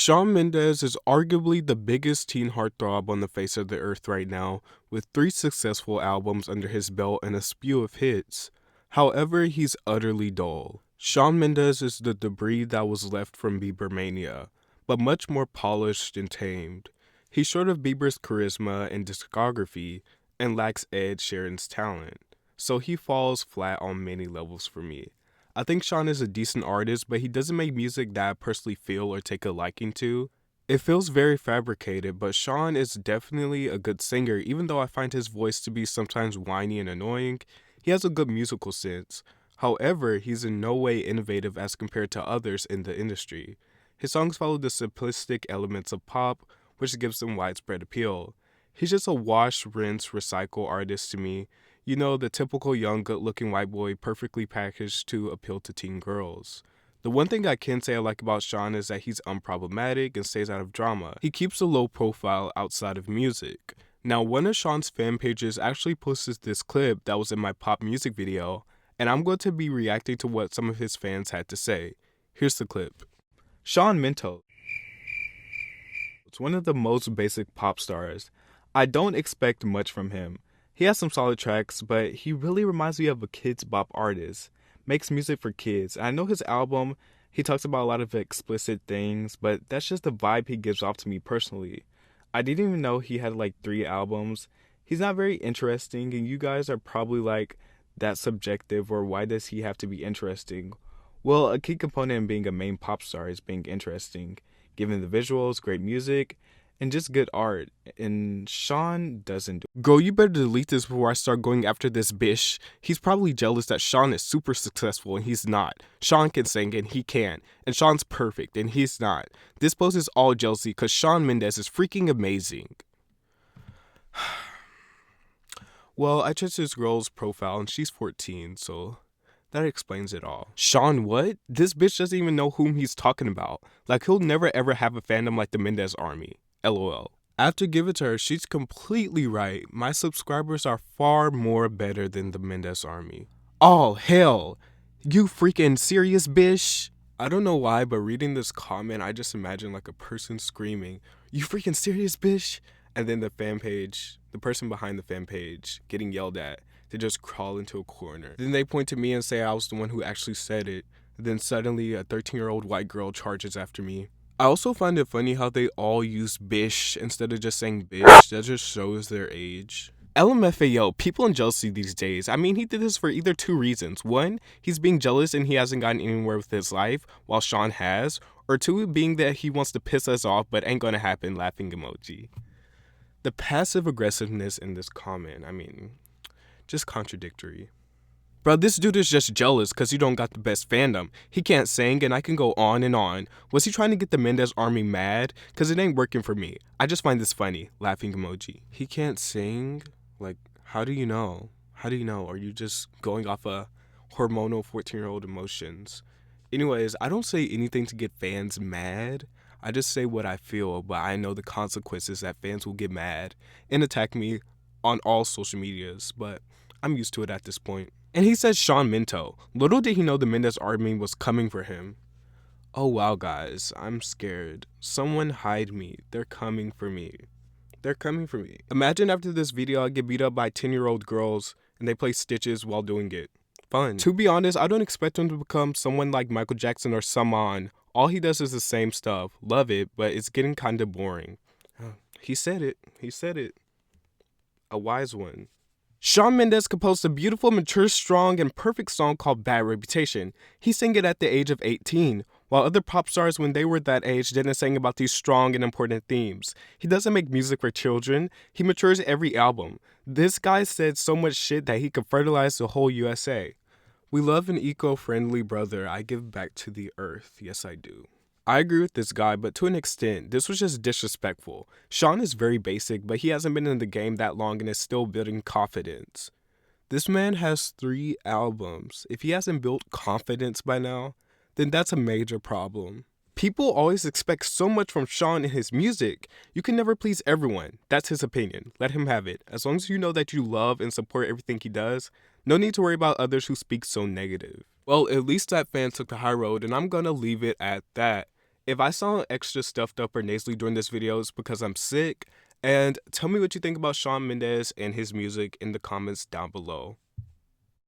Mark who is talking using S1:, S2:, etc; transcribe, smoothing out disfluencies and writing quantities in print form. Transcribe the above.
S1: Shawn Mendes is arguably the biggest teen heartthrob on the face of the earth right now, with 3 successful albums under his belt and a spew of hits. However, he's utterly dull. Shawn Mendes is the debris that was left from Bieber mania, but much more polished and tamed. He's short of Bieber's charisma and discography, and lacks Ed Sheeran's talent, so he falls flat on many levels for me. I think Shawn is a decent artist, but he doesn't make music that I personally feel or take a liking to. It feels very fabricated, but Shawn is definitely a good singer, even though I find his voice to be sometimes whiny and annoying. He has a good musical sense. However, he's in no way innovative as compared to others in the industry. His songs follow the simplistic elements of pop, which gives them widespread appeal. He's just a wash, rinse, recycle artist to me. You know, the typical young, good-looking white boy perfectly packaged to appeal to teen girls. The one thing I can say I like about Shawn is that he's unproblematic and stays out of drama. He keeps a low profile outside of music. Now, one of Shawn's fan pages actually posted this clip that was in my pop music video, and I'm going to be reacting to what some of his fans had to say. Here's the clip. Shawn Mentos. It's one of the most basic pop stars. I don't expect much from him. He has some solid tracks, but he really reminds me of a kids bop artist. Makes music for kids. I know his album, he talks about a lot of explicit things, but that's just the vibe he gives off to me personally. I didn't even know he had like 3 albums. He's not very interesting, and you guys are probably like, that's subjective, or why does he have to be interesting? Well, a key component in being a main pop star is being interesting, given the visuals, great music, and just good art, and Shawn doesn't do it. Girl, you better delete this before I start going after this bish. He's probably jealous that Shawn is super successful and he's not. Shawn can sing and he can't, and Shawn's perfect and he's not. This post is all jealousy because Shawn Mendes is freaking amazing. Well, I checked this girl's profile and she's 14, so that explains it all. Shawn what? This bitch doesn't even know whom he's talking about. Like, he'll never ever have a fandom like the Mendes Army. LOL. I have to give it to her, she's completely right. My subscribers are far more better than the Mendes Army. Oh, hell. You freaking serious, bish? I don't know why, but reading this comment, I just imagine like a person screaming, "You freaking serious, bish?" And then the fan page, the person behind the fan page, getting yelled at. They just crawl into a corner. Then they point to me and say I was the one who actually said it. Then suddenly a 13-year-old white girl charges after me. I also find it funny how they all use bish instead of just saying bitch. That just shows their age. LMFAO, people in jealousy these days. I mean, he did this for either 2 reasons. 1, he's being jealous and he hasn't gotten anywhere with his life, while Shawn has. Or 2, being that he wants to piss us off, but ain't gonna happen, laughing emoji. The passive aggressiveness in this comment, I mean, just contradictory. Bro, this dude is just jealous because you don't got the best fandom. He can't sing, and I can go on and on. Was he trying to get the Mendes Army mad? Because it ain't working for me. I just find this funny. Laughing emoji. He can't sing? Like, how do you know? How do you know? Are you just going off a hormonal 14-year-old emotions? Anyways, I don't say anything to get fans mad. I just say what I feel, but I know the consequences that fans will get mad and attack me on all social medias, but I'm used to it at this point. And he says Shawn Minto. Little did he know the Mendes Army was coming for him. Oh wow, guys, I'm scared. Someone hide me. They're coming for me. They're coming for me. Imagine after this video I get beat up by 10-year-old girls and they play Stitches while doing it. Fun. To be honest, I don't expect him to become someone like Michael Jackson or someone. All he does is the same stuff. Love it, but it's getting kinda boring. He said it. He said it. A wise one. Shawn Mendes composed a beautiful, mature, strong, and perfect song called Bad Reputation. He sang it at the age of 18, while other pop stars when they were that age didn't sing about these strong and important themes. He doesn't make music for children, he matures every album. This guy said so much shit that he could fertilize the whole USA. We love an eco-friendly brother, I give back to the earth, yes I do. I agree with this guy, but to an extent, this was just disrespectful. Shawn is very basic, but he hasn't been in the game that long and is still building confidence. This man has 3 albums. If he hasn't built confidence by now, then that's a major problem. People always expect so much from Shawn in his music. You can never please everyone. That's his opinion. Let him have it. As long as you know that you love and support everything he does, no need to worry about others who speak so negative. Well, at least that fan took the high road, and I'm gonna leave it at that. If I sound extra stuffed up or nasally during this video, it's because I'm sick. And tell me what you think about Shawn Mendes and his music in the comments down below.